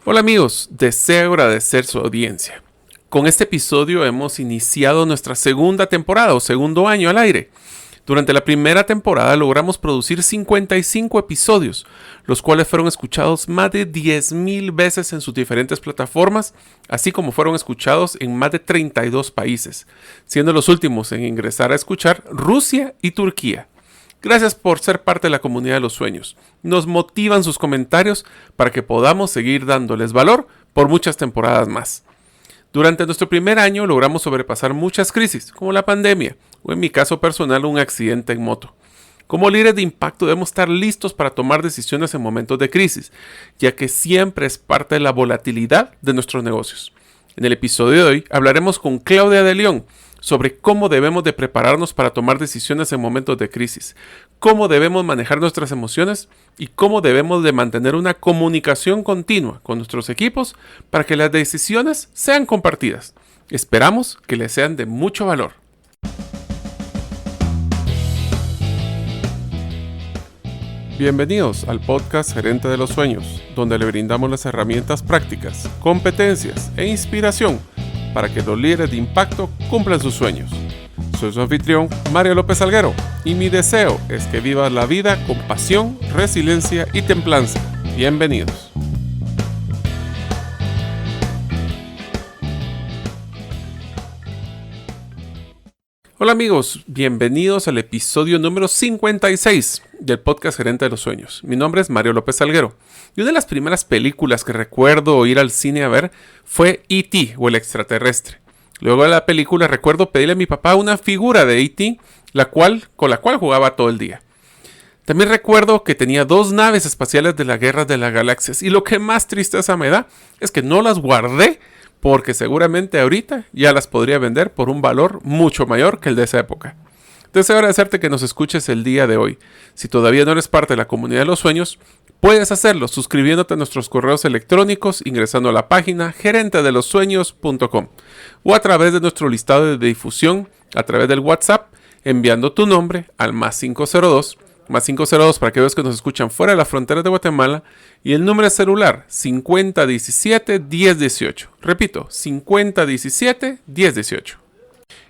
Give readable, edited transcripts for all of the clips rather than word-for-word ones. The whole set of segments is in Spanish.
Hola amigos, deseo agradecer su audiencia. Con este episodio hemos iniciado nuestra segunda temporada o segundo año al aire. Durante la primera temporada logramos producir 55 episodios, los cuales fueron escuchados más de 10,000 veces en sus diferentes plataformas, así como fueron escuchados en más de 32 países, siendo los últimos en ingresar a escuchar Rusia y Turquía. Gracias por ser parte de la comunidad de los sueños. Nos motivan sus comentarios para que podamos seguir dándoles valor por muchas temporadas más. Durante nuestro primer año logramos sobrepasar muchas crisis, como la pandemia, o en mi caso personal un accidente en moto. Como líderes de impacto debemos estar listos para tomar decisiones en momentos de crisis, ya que siempre es parte de la volatilidad de nuestros negocios. En el episodio de hoy hablaremos con Claudia de León sobre cómo debemos de prepararnos para tomar decisiones en momentos de crisis, cómo debemos manejar nuestras emociones y cómo debemos de mantener una comunicación continua con nuestros equipos para que las decisiones sean compartidas. Esperamos que les sean de mucho valor. Bienvenidos al podcast Gerente de los Sueños, donde le brindamos las herramientas prácticas, competencias e inspiración para que los líderes de impacto cumplan sus sueños. Soy su anfitrión, Mario López Salguero, y mi deseo es que vivas la vida con pasión, resiliencia y templanza. Bienvenidos. Hola amigos, bienvenidos al episodio número 56 del podcast Gerente de los Sueños. Mi nombre es Mario López Salguero y una de las primeras películas que recuerdo ir al cine a ver fue E.T. o el extraterrestre. Luego de la película recuerdo pedirle a mi papá una figura de E.T. con la cual jugaba todo el día. También recuerdo que tenía 2 naves espaciales de la Guerra de las Galaxias y lo que más tristeza me da es que no las guardé porque seguramente ahorita ya las podría vender por un valor mucho mayor que el de esa época. Deseo agradecerte que nos escuches el día de hoy. Si todavía no eres parte de la comunidad de los sueños, puedes hacerlo suscribiéndote a nuestros correos electrónicos, ingresando a la página gerentedelosueños.com o a través de nuestro listado de difusión a través del WhatsApp, enviando tu nombre al +502 para aquellos que nos escuchan fuera de las fronteras de Guatemala y el número de celular 5017-1018. Repito, 5017-1018.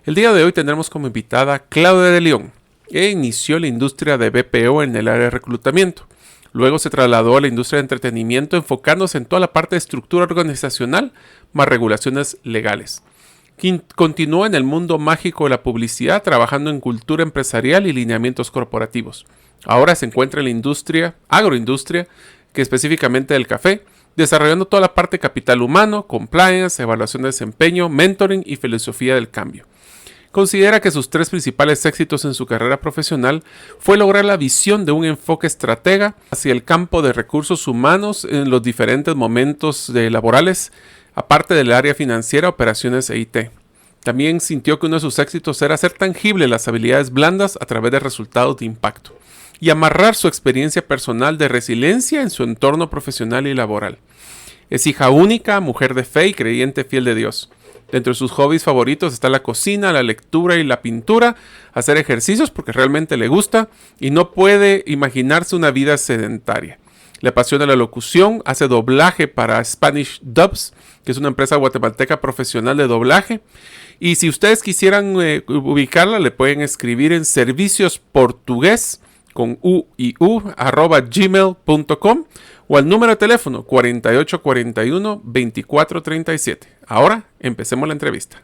El día de hoy tendremos como invitada a Claudia de León, que inició la industria de BPO en el área de reclutamiento. Luego se trasladó a la industria de entretenimiento enfocándose en toda la parte de estructura organizacional más regulaciones legales. Continuó en el mundo mágico de la publicidad trabajando en cultura empresarial y lineamientos corporativos. Ahora se encuentra en la agroindustria, que específicamente del café, desarrollando toda la parte de capital humano, compliance, evaluación de desempeño, mentoring y filosofía del cambio. Considera que sus 3 principales éxitos en su carrera profesional fue lograr la visión de un enfoque estratega hacia el campo de recursos humanos en los diferentes momentos laborales, aparte del área financiera, operaciones e IT. También sintió que uno de sus éxitos era hacer tangible las habilidades blandas a través de resultados de impacto y amarrar su experiencia personal de resiliencia en su entorno profesional y laboral. Es hija única, mujer de fe y creyente fiel de Dios. Dentro de sus hobbies favoritos está la cocina, la lectura y la pintura, hacer ejercicios porque realmente le gusta y no puede imaginarse una vida sedentaria. Le apasiona la locución, hace doblaje para Spanish Dubs, que es una empresa guatemalteca profesional de doblaje. Y si ustedes quisieran ubicarla, le pueden escribir en serviciosportugués con @gmail.com o al número de teléfono 4841-2437. Ahora empecemos la entrevista.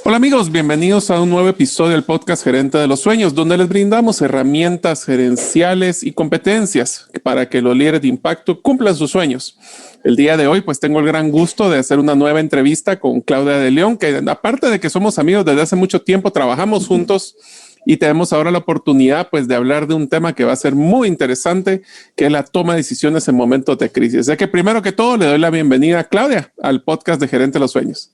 Hola amigos, bienvenidos a un nuevo episodio del podcast Gerente de los Sueños, donde les brindamos herramientas gerenciales y competencias para que los líderes de impacto cumplan sus sueños. El día de hoy pues tengo el gran gusto de hacer una nueva entrevista con Claudia de León, que aparte de que somos amigos desde hace mucho tiempo, trabajamos juntos y tenemos ahora la oportunidad pues de hablar de un tema que va a ser muy interesante, que es la toma de decisiones en momentos de crisis. Así que primero que todo le doy la bienvenida a Claudia al podcast de Gerente de los Sueños.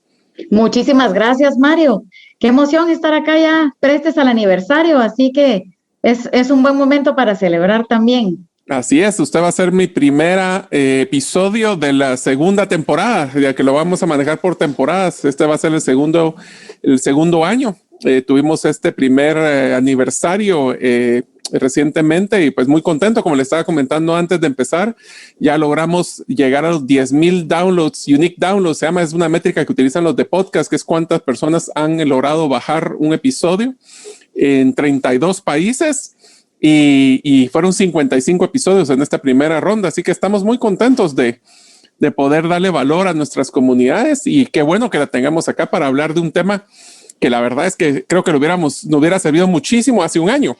Muchísimas gracias, Mario. Qué emoción estar acá ya prestes al aniversario, así que es un buen momento para celebrar también. Así es, usted va a ser mi primera episodio de la segunda temporada, ya que lo vamos a manejar por temporadas. Este va a ser el segundo año. Tuvimos este primer aniversario recientemente y pues muy contento, como le estaba comentando antes de empezar, ya logramos llegar a los 10,000 downloads, unique downloads, es una métrica que utilizan los de podcast, que es cuántas personas han logrado bajar un episodio en 32 países y fueron 55 episodios en esta primera ronda, así que estamos muy contentos de poder darle valor a nuestras comunidades y qué bueno que la tengamos acá para hablar de un tema que la verdad es que creo que nos hubiera servido muchísimo hace un año,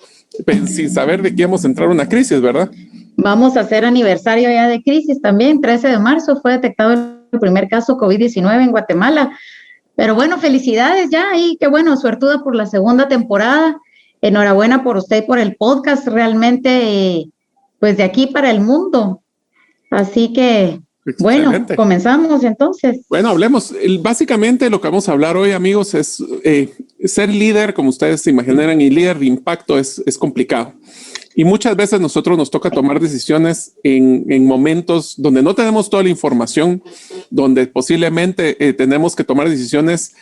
sin saber de que íbamos a entrar a una crisis, ¿verdad? Vamos a hacer aniversario ya de crisis también. 13 de marzo fue detectado el primer caso COVID-19 en Guatemala. Pero bueno, felicidades ya y qué bueno, suertuda por la segunda temporada. Enhorabuena por usted y por el podcast, realmente, pues de aquí para el mundo. Así que, bueno, comenzamos entonces. Bueno, hablemos. Básicamente lo que vamos a hablar hoy, amigos, es ser líder, como ustedes se imaginarán, y líder de impacto es complicado. Y muchas veces nosotros nos toca tomar decisiones en momentos donde no tenemos toda la información, donde posiblemente tenemos que tomar decisiones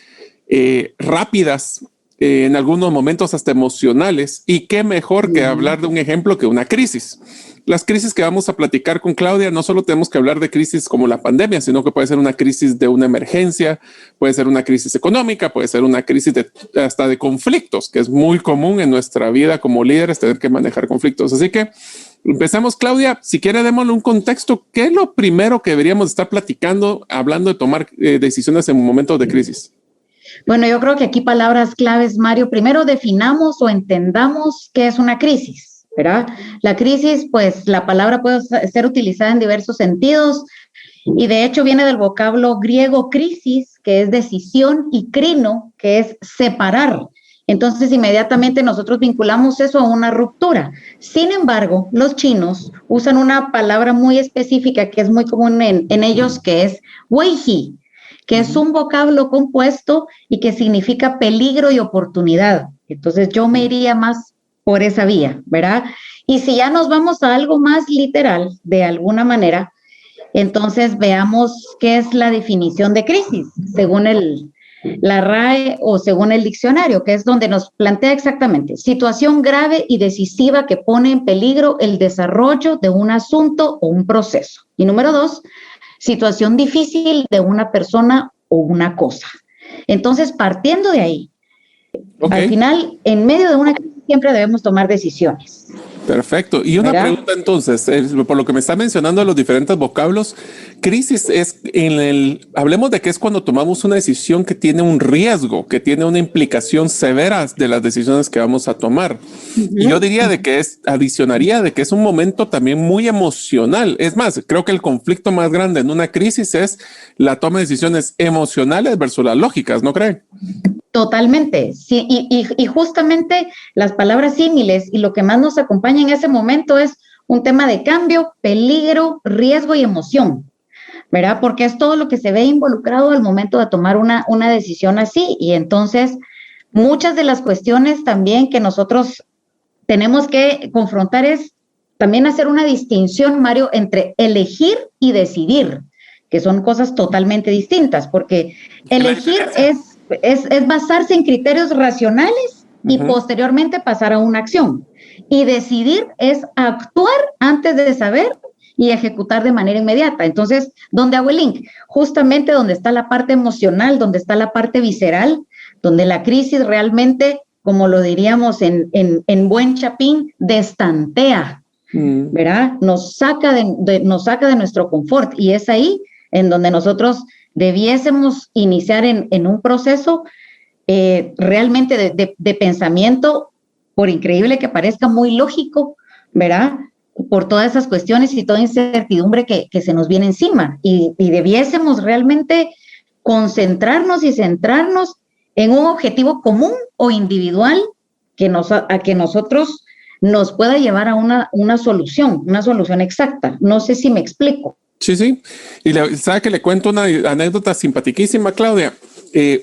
rápidas, en algunos momentos hasta emocionales. Y qué mejor que hablar de un ejemplo que una crisis. Las crisis que vamos a platicar con Claudia, no solo tenemos que hablar de crisis como la pandemia, sino que puede ser una crisis de una emergencia, puede ser una crisis económica, puede ser una crisis hasta de conflictos, que es muy común en nuestra vida como líderes tener que manejar conflictos. Así que empecemos, Claudia. Si quiere, démosle un contexto. ¿Qué es lo primero que deberíamos estar platicando, hablando de tomar decisiones en momentos de crisis? Bueno, yo creo que aquí palabras claves, Mario. Primero definamos o entendamos qué es una crisis, ¿verdad? La crisis, pues la palabra puede ser utilizada en diversos sentidos y de hecho viene del vocablo griego crisis, que es decisión, y crino, que es separar. Entonces, inmediatamente nosotros vinculamos eso a una ruptura. Sin embargo, los chinos usan una palabra muy específica que es muy común en ellos, que es weihi, que es un vocablo compuesto y que significa peligro y oportunidad. Entonces yo me iría más por esa vía, ¿verdad? Y si ya nos vamos a algo más literal, de alguna manera, entonces veamos qué es la definición de crisis, según la RAE o según el diccionario, que es donde nos plantea exactamente situación grave y decisiva que pone en peligro el desarrollo de un asunto o un proceso. Y número 2, situación difícil de una persona o una cosa. Entonces, partiendo de ahí, al final, en medio de una crisis siempre debemos tomar decisiones. Perfecto. Y una pregunta entonces, por lo que me está mencionando los diferentes vocablos, crisis es hablemos de que es cuando tomamos una decisión que tiene un riesgo, que tiene una implicación severa de las decisiones que vamos a tomar. Y yo diría adicionaría de que es un momento también muy emocional. Es más, creo que el conflicto más grande en una crisis es la toma de decisiones emocionales versus las lógicas, ¿no creen? Totalmente, sí, y justamente las palabras símiles y lo que más nos acompaña en ese momento es un tema de cambio, peligro, riesgo y emoción, ¿verdad? Porque es todo lo que se ve involucrado al momento de tomar una decisión así. Y entonces, muchas de las cuestiones también que nosotros tenemos que confrontar es también hacer una distinción, Mario, entre elegir y decidir, que son cosas totalmente distintas, porque elegir es basarse en criterios racionales y posteriormente pasar a una acción. Y decidir es actuar antes de saber y ejecutar de manera inmediata. Entonces, ¿dónde hago el link? Justamente donde está la parte emocional, donde está la parte visceral, donde la crisis realmente, como lo diríamos en buen chapín, destantea, ¿verdad? Nos saca de nuestro confort, y es ahí en donde nosotros debiésemos iniciar en un proceso realmente de pensamiento, por increíble que parezca, muy lógico, ¿verdad? Por todas esas cuestiones y toda incertidumbre que se nos viene encima. Y debiésemos realmente concentrarnos y centrarnos en un objetivo común o individual a que nosotros nos pueda llevar a una solución exacta. No sé si me explico. Sí, sí. Y sabe que le cuento una anécdota simpaticísima, Claudia.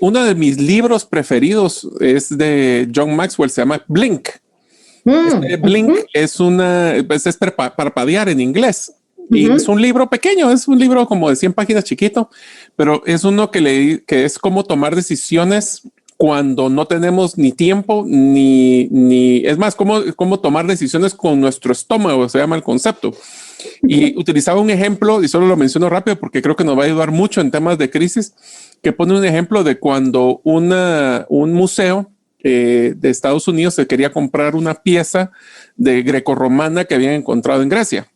Uno de mis libros preferidos es de John Maxwell, se llama Blink. Blink es es parpadear en inglés. Y es un libro pequeño, es un libro como de 100 páginas chiquito, pero es uno que es como tomar decisiones cuando no tenemos ni tiempo es más, cómo tomar decisiones con nuestro estómago, se llama el concepto. Y utilizaba un ejemplo, y solo lo menciono rápido porque creo que nos va a ayudar mucho en temas de crisis, que pone un ejemplo de cuando un museo de Estados Unidos se quería comprar una pieza de grecorromana que habían encontrado en Grecia.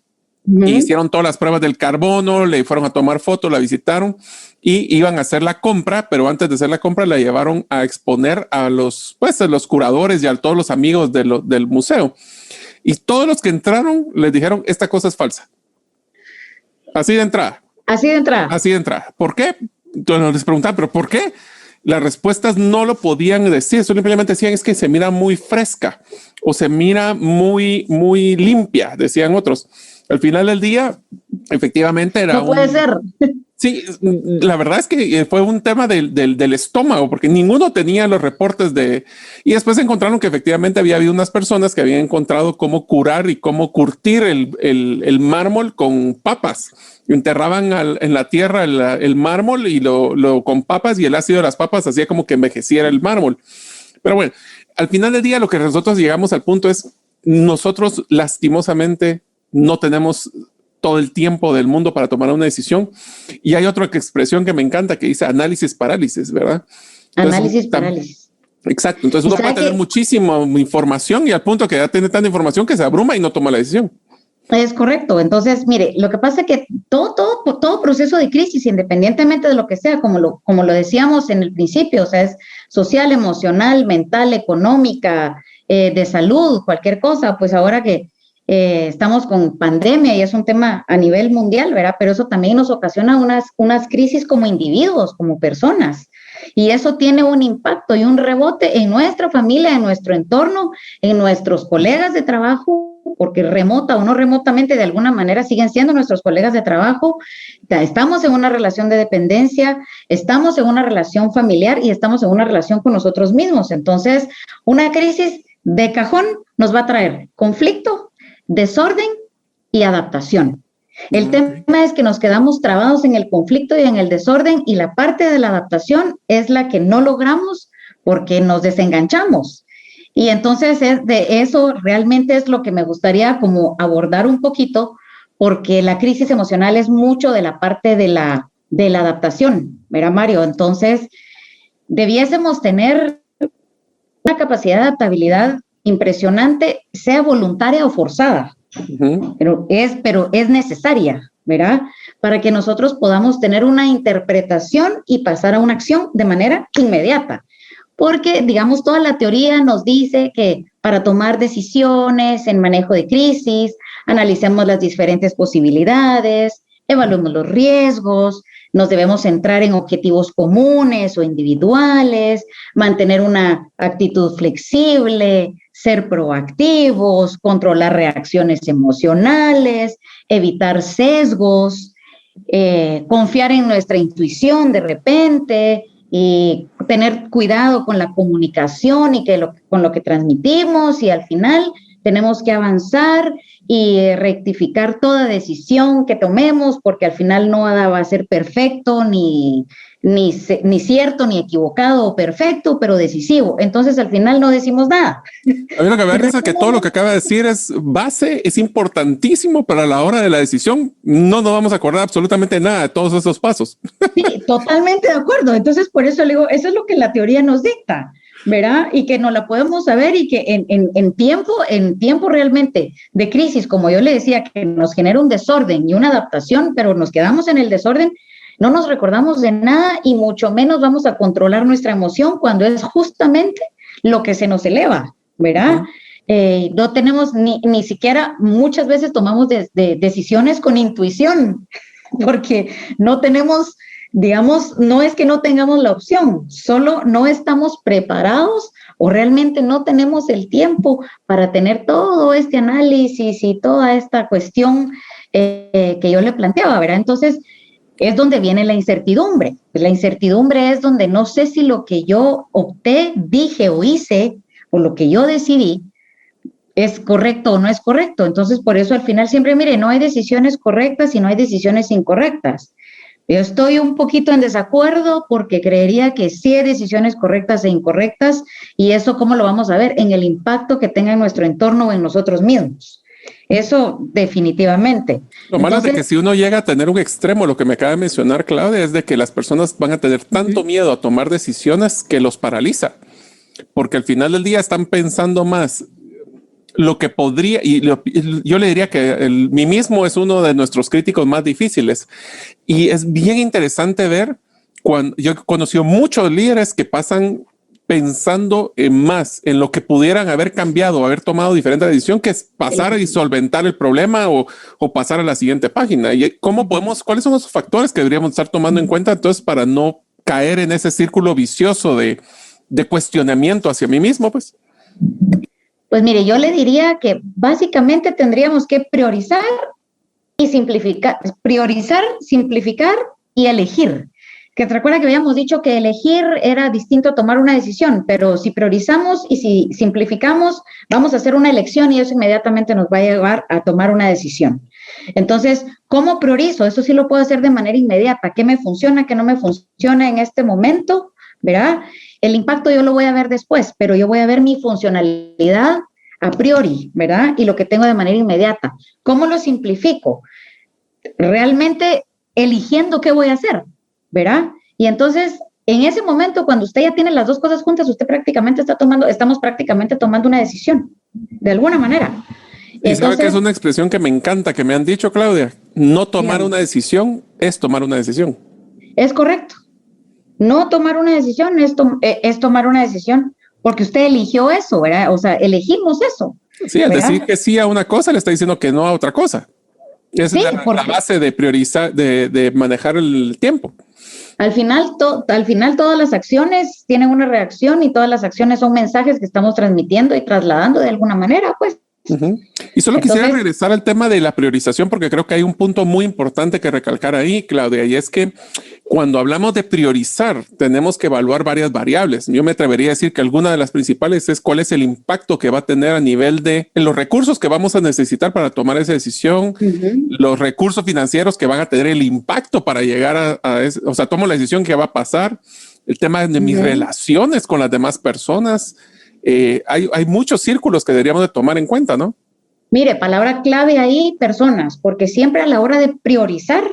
Y hicieron todas las pruebas del carbono, le fueron a tomar fotos, la visitaron y iban a hacer la compra, pero antes de hacer la compra la llevaron a exponer a los curadores y a todos los amigos del museo. Y todos los que entraron les dijeron, esta cosa es falsa. Así de entrada. Así de entrada. Así de entrada. ¿Por qué? Entonces les preguntaban, ¿pero por qué? Las respuestas no lo podían decir, simplemente decían es que se mira muy fresca o se mira muy, muy limpia, decían otros. Al final del día, efectivamente era... No puede ser. Sí, la verdad es que fue un tema del estómago, porque ninguno tenía los reportes y después encontraron que efectivamente había habido unas personas que habían encontrado cómo curar y cómo curtir el mármol con papas. Enterraban en la tierra el mármol y lo con papas, y el ácido de las papas hacía como que envejeciera el mármol. Pero bueno, al final del día lo que nosotros llegamos al punto es, nosotros lastimosamente no tenemos todo el tiempo del mundo para tomar una decisión. Y hay otra expresión que me encanta que dice análisis parálisis, ¿verdad? Entonces, análisis parálisis. Exacto. Entonces uno puede tener muchísima información y al punto que ya tiene tanta información que se abruma y no toma la decisión. Es correcto. Entonces, mire, lo que pasa es que todo proceso de crisis, independientemente de lo que sea, como lo decíamos en el principio, o sea, es social, emocional, mental, económica, de salud, cualquier cosa, pues ahora que estamos con pandemia y es un tema a nivel mundial, ¿verdad? Pero eso también nos ocasiona unas crisis como individuos, como personas. Y eso tiene un impacto y un rebote en nuestra familia, en nuestro entorno, en nuestros colegas de trabajo, porque remota o no remotamente de alguna manera siguen siendo nuestros colegas de trabajo. Estamos en una relación de dependencia, estamos en una relación familiar y estamos en una relación con nosotros mismos. Entonces, una crisis de cajón nos va a traer conflicto, desorden y adaptación. El tema es que nos quedamos trabados en el conflicto y en el desorden, y la parte de la adaptación es la que no logramos porque nos desenganchamos. Y entonces de eso realmente es lo que me gustaría como abordar un poquito, porque la crisis emocional es mucho de la parte de la adaptación, ¿verdad, Mario? Entonces, debiésemos tener una capacidad de adaptabilidad impresionante, sea voluntaria o forzada, pero es necesaria, ¿verdad? Para que nosotros podamos tener una interpretación y pasar a una acción de manera inmediata. Porque, digamos, toda la teoría nos dice que para tomar decisiones en manejo de crisis, analicemos las diferentes posibilidades, evaluemos los riesgos, nos debemos centrar en objetivos comunes o individuales, mantener una actitud flexible, ser proactivos, controlar reacciones emocionales, evitar sesgos, confiar en nuestra intuición de repente y tener cuidado con la comunicación y con lo que transmitimos, y al final tenemos que avanzar y rectificar toda decisión que tomemos, porque al final no va a ser perfecto, ni cierto, ni equivocado o perfecto, pero decisivo. Entonces al final no decimos nada. A mí lo que me parece es que todo lo que acaba de decir es base, es importantísimo para la hora de la decisión. No nos vamos a acordar absolutamente nada de todos esos pasos. Sí, totalmente de acuerdo. Entonces por eso le digo, eso es lo que la teoría nos dicta, ¿verdad? Y que no la podemos saber, y que en tiempo realmente de crisis, como yo le decía, que nos genera un desorden y una adaptación, pero nos quedamos en el desorden, no nos recordamos de nada y mucho menos vamos a controlar nuestra emoción cuando es justamente lo que se nos eleva, ¿verdad? No tenemos ni siquiera, muchas veces tomamos decisiones con intuición, porque no tenemos, digamos, no es que no tengamos la opción, solo no estamos preparados o realmente no tenemos el tiempo para tener todo este análisis y toda esta cuestión que yo le planteaba, ¿verdad? Entonces, es donde viene la incertidumbre. La incertidumbre es donde no sé si lo que yo opté, dije o hice, o lo que yo decidí, es correcto o no es correcto. Entonces, por eso al final siempre, mire, no hay decisiones correctas y no hay decisiones incorrectas. Yo estoy un poquito en desacuerdo porque creería que sí hay decisiones correctas e incorrectas y eso cómo lo vamos a ver en el impacto que tenga en nuestro entorno o en nosotros mismos. Eso definitivamente. Lo malo es de que Entonces, si uno llega a tener un extremo, lo que me acaba de mencionar Claudia, es de que las personas van a tener tanto miedo a tomar decisiones que los paraliza, porque al final del día están pensando más lo que podría, yo le diría que mí mismo es uno de nuestros críticos más difíciles y es bien interesante ver cuando yo he conocido muchos líderes que pasan pensando en más, en lo que pudieran haber cambiado, haber tomado diferente decisión, que es pasar y solventar el problema o pasar a la siguiente página. ¿Y cómo podemos, cuáles son los factores que deberíamos estar tomando en cuenta entonces para no caer en ese círculo vicioso de cuestionamiento hacia mí mismo? pues mire, yo le diría que básicamente tendríamos que priorizar y simplificar y elegir. Que te recuerda que habíamos dicho que elegir era distinto a tomar una decisión, pero si priorizamos y si simplificamos, vamos a hacer una elección y eso inmediatamente nos va a llevar a tomar una decisión. Entonces, ¿cómo priorizo? Eso sí lo puedo hacer de manera inmediata. ¿Qué me funciona, qué no me funciona en este momento? ¿Verdad? El impacto yo lo voy a ver después, pero yo voy a ver mi funcionalidad a priori, ¿verdad? Y lo que tengo de manera inmediata. ¿Cómo lo simplifico? Realmente eligiendo qué voy a hacer, ¿verdad? Y entonces, en ese momento, cuando usted ya tiene las dos cosas juntas, usted prácticamente estamos prácticamente tomando una decisión, de alguna manera. Y sabe que es una expresión que me encanta, que me han dicho, Claudia, no tomar una decisión es tomar una decisión. Es correcto. No tomar una decisión es tomar una decisión porque usted eligió eso, ¿verdad? O sea, elegimos eso. Sí, al decir que sí a una cosa, le está diciendo que no a otra cosa. Esa es la base de priorizar, de manejar el tiempo. Al final todas las acciones tienen una reacción y todas las acciones son mensajes que estamos transmitiendo y trasladando de alguna manera, pues. Y solo quisiera regresar al tema de la priorización porque creo que hay un punto muy importante que recalcar ahí, Claudia, y es que cuando hablamos de priorizar tenemos que evaluar varias variables. Yo me atrevería a decir que alguna de las principales es cuál es el impacto que va a tener a nivel de los recursos que vamos a necesitar para tomar esa decisión, los recursos financieros que van a tener el impacto para llegar a eso, o sea, tomo la decisión que va a pasar, el tema de mis relaciones con las demás personas. Hay muchos círculos que deberíamos de tomar en cuenta, ¿no? Mire, palabra clave ahí, personas, porque siempre a la hora de priorizar,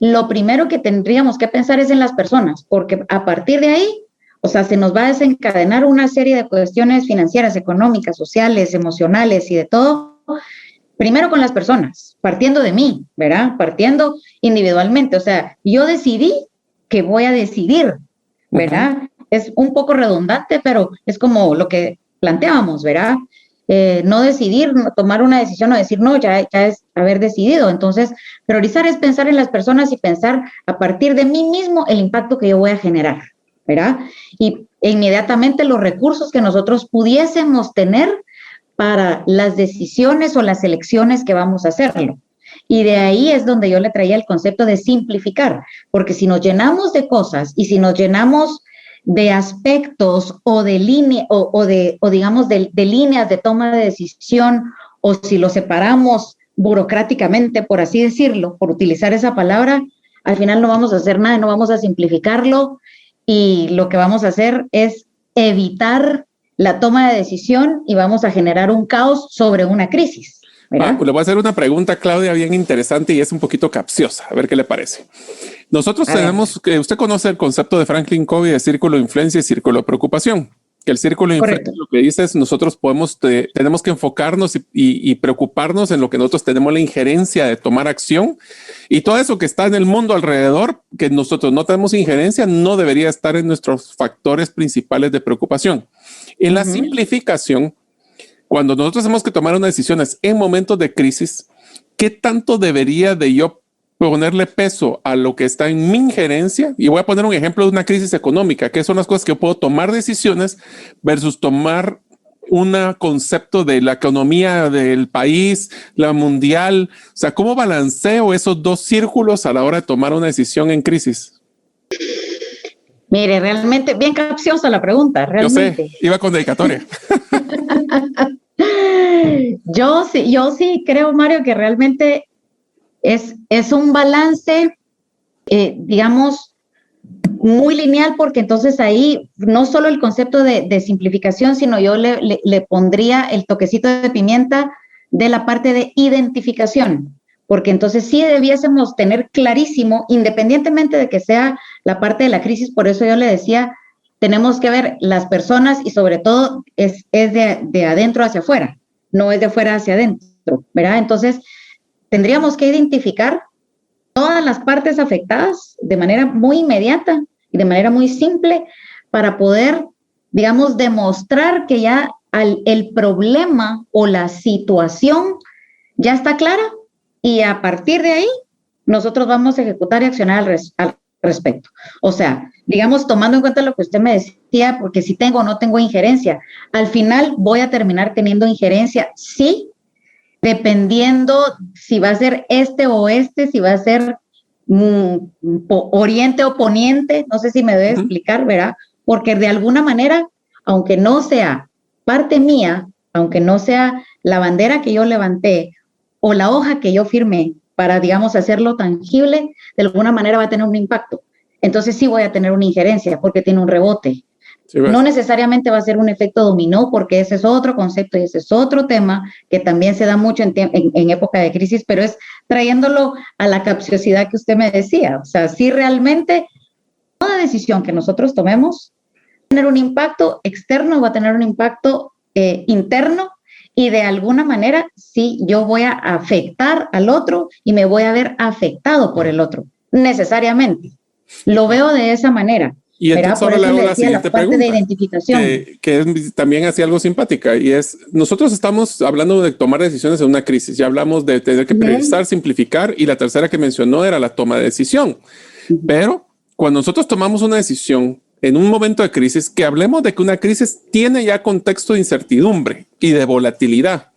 lo primero que tendríamos que pensar es en las personas, porque a partir de ahí, o sea, se nos va a desencadenar una serie de cuestiones financieras, económicas, sociales, emocionales y de todo, primero con las personas, partiendo de mí, ¿verdad? Partiendo individualmente, o sea, yo decidí que voy a decidir, ¿verdad? Es un poco redundante, pero es como lo que planteábamos, ¿verdad? No decidir, no tomar una decisión o decir no, ya es haber decidido. Entonces, priorizar es pensar en las personas y pensar a partir de mí mismo el impacto que yo voy a generar, ¿verdad? Y inmediatamente los recursos que nosotros pudiésemos tener para las decisiones o las elecciones que vamos a hacerlo. Y de ahí es donde yo le traía el concepto de simplificar, porque si nos llenamos de cosas y si nos llenamos de aspectos o de línea o digamos de líneas de toma de decisión o si lo separamos burocráticamente, por así decirlo, por utilizar esa palabra, al final no vamos a hacer nada, no vamos a simplificarlo y lo que vamos a hacer es evitar la toma de decisión y vamos a generar un caos sobre una crisis. Pues le voy a hacer una pregunta, Claudia, bien interesante y es un poquito capciosa. A ver qué le parece. Nosotros tenemos, usted conoce el concepto de Franklin Covey de círculo de influencia y círculo de preocupación. Que el círculo de influencia lo que dice es nosotros tenemos que enfocarnos y preocuparnos en lo que nosotros tenemos la injerencia de tomar acción y todo eso que está en el mundo alrededor, que nosotros no tenemos injerencia, no debería estar en nuestros factores principales de preocupación. En la simplificación, cuando nosotros tenemos que tomar unas decisiones en momentos de crisis, ¿qué tanto debería de yo ponerle peso a lo que está en mi injerencia? Y voy a poner un ejemplo de una crisis económica, que son las cosas que yo puedo tomar decisiones versus tomar un concepto de la economía del país, la mundial. O sea, ¿cómo balanceo esos dos círculos a la hora de tomar una decisión en crisis? Mire, realmente bien capciosa la pregunta, realmente. Yo sé, iba con dedicatoria. Yo sí creo, Mario, que realmente es un balance digamos, muy lineal, porque entonces ahí no solo el concepto de simplificación, sino yo le pondría el toquecito de pimienta de la parte de identificación, porque entonces sí debiésemos tener clarísimo, independientemente de que sea la parte de la crisis, por eso yo le decía, tenemos que ver las personas y sobre todo es de adentro hacia afuera, no es de afuera hacia adentro, ¿verdad? Entonces tendríamos que identificar todas las partes afectadas de manera muy inmediata y de manera muy simple para poder, digamos, demostrar que ya el problema o la situación ya está clara y a partir de ahí nosotros vamos a ejecutar y accionar al respecto. O sea, digamos, tomando en cuenta lo que usted me decía, porque si tengo o no tengo injerencia, al final voy a terminar teniendo injerencia, sí, dependiendo si va a ser este o este, si va a ser oriente o poniente, no sé si me debe explicar, ¿verdad? Porque de alguna manera, aunque no sea parte mía, aunque no sea la bandera que yo levanté o la hoja que yo firmé para, digamos, hacerlo tangible, de alguna manera va a tener un impacto. Entonces sí voy a tener una injerencia porque tiene un rebote. Sí, no necesariamente va a ser un efecto dominó, porque ese es otro concepto y ese es otro tema que también se da mucho en época de crisis, pero es trayéndolo a la capciosidad que usted me decía. O sea, si realmente toda decisión que nosotros tomemos va a tener un impacto externo, va a tener un impacto interno, y de alguna manera sí yo voy a afectar al otro y me voy a ver afectado por el otro, necesariamente. Lo veo de esa manera. Y entonces ahora le hago la siguiente pregunta, de identificación. que es también así algo simpática, y es, nosotros estamos hablando de tomar decisiones en una crisis, ya hablamos de tener que priorizar, simplificar, y la tercera que mencionó era la toma de decisión. Pero cuando nosotros tomamos una decisión en un momento de crisis, que hablemos de que una crisis tiene ya contexto de incertidumbre y de volatilidad,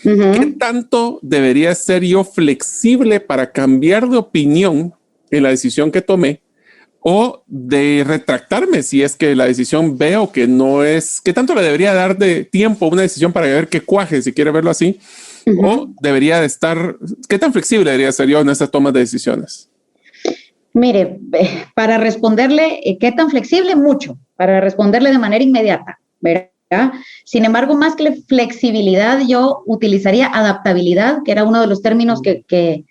¿qué tanto debería ser yo flexible para cambiar de opinión en la decisión que tomé, o de retractarme si es que la decisión veo que no es, qué tanto le debería dar de tiempo a una decisión para ver qué cuaje, si quiere verlo así, o debería de estar, qué tan flexible debería ser yo en estas tomas de decisiones? Mire, para responderle, ¿qué tan flexible? Mucho, para responderle de manera inmediata, ¿verdad? Sin embargo, más que flexibilidad, yo utilizaría adaptabilidad, que era uno de los términos que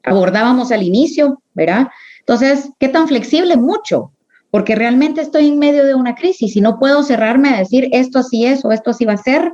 abordábamos al inicio, ¿verdad? Entonces, ¿qué tan flexible? Mucho, porque realmente estoy en medio de una crisis y no puedo cerrarme a decir esto así es o esto así va a ser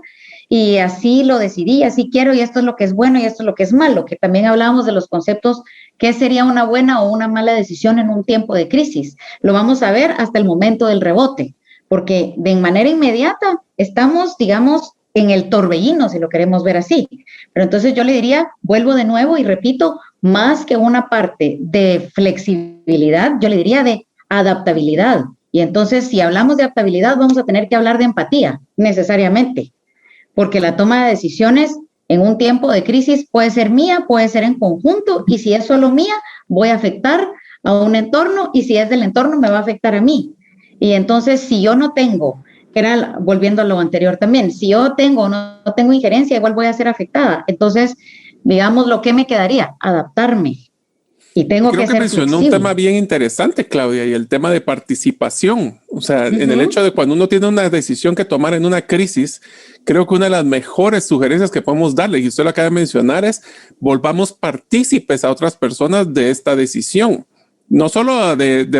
y así lo decidí, así quiero y esto es lo que es bueno y esto es lo que es malo, que también hablábamos de los conceptos, qué sería una buena o una mala decisión en un tiempo de crisis. Lo vamos a ver hasta el momento del rebote, porque de manera inmediata estamos, digamos, en el torbellino, si lo queremos ver así. Pero entonces yo le diría, vuelvo de nuevo y repito, más que una parte de flexibilidad, yo le diría de adaptabilidad. Y entonces, si hablamos de adaptabilidad, vamos a tener que hablar de empatía, necesariamente, porque la toma de decisiones en un tiempo de crisis puede ser mía, puede ser en conjunto, y si es solo mía, voy a afectar a un entorno, y si es del entorno, me va a afectar a mí. Y entonces, si yo no tengo, que era volviendo a lo anterior también, si yo tengo o no tengo injerencia, igual voy a ser afectada. Entonces, digamos, lo que me quedaría, adaptarme. Y tengo Creo que ser mencionó flexible. un tema bien interesante, Claudia, y el tema de participación. O sea, en el hecho de cuando uno tiene una decisión que tomar en una crisis, creo que una de las mejores sugerencias que podemos darle, y usted lo acaba de mencionar, es volvamos partícipes a otras personas de esta decisión. No solo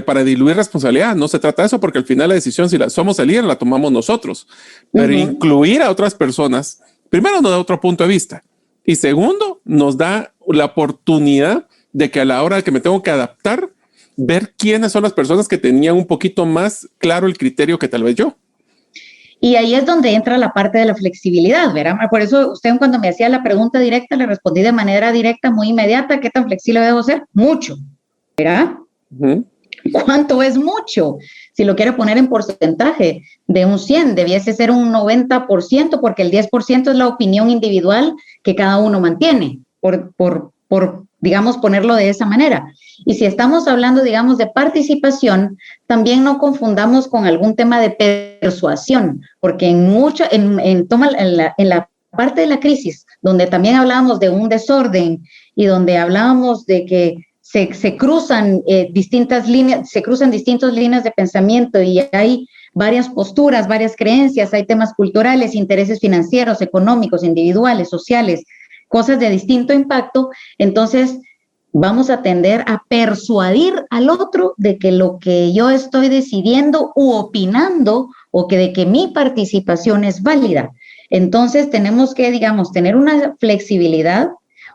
para diluir responsabilidad, no se trata de eso, porque al final la decisión, si la somos el líder, la tomamos nosotros. Pero incluir a otras personas, primero nos da otro punto de vista, y segundo, nos da la oportunidad de que a la hora de que me tengo que adaptar, ver quiénes son las personas que tenían un poquito más claro el criterio que tal vez yo. Y ahí es donde entra la parte de la flexibilidad, ¿verdad? Por eso usted cuando me hacía la pregunta directa, le respondí de manera directa, muy inmediata, ¿qué tan flexible debo ser? Mucho, ¿verdad? ¿Cuánto es mucho? Si lo quiere poner en porcentaje, de un 100, debiese ser un 90%, porque el 10% es la opinión individual que cada uno mantiene, por digamos, ponerlo de esa manera. Y si estamos hablando, digamos, de participación, también no confundamos con algún tema de persuasión, porque en la parte de la crisis, donde también hablábamos de un desorden y donde hablábamos de que se cruzan distintas líneas, se cruzan distintas líneas de pensamiento y hay varias posturas, varias creencias, hay temas culturales, intereses financieros, económicos, individuales, sociales, cosas de distinto impacto, entonces vamos a tender a persuadir al otro de que lo que yo estoy decidiendo u opinando o que de que mi participación es válida. Entonces tenemos que, digamos, tener una flexibilidad,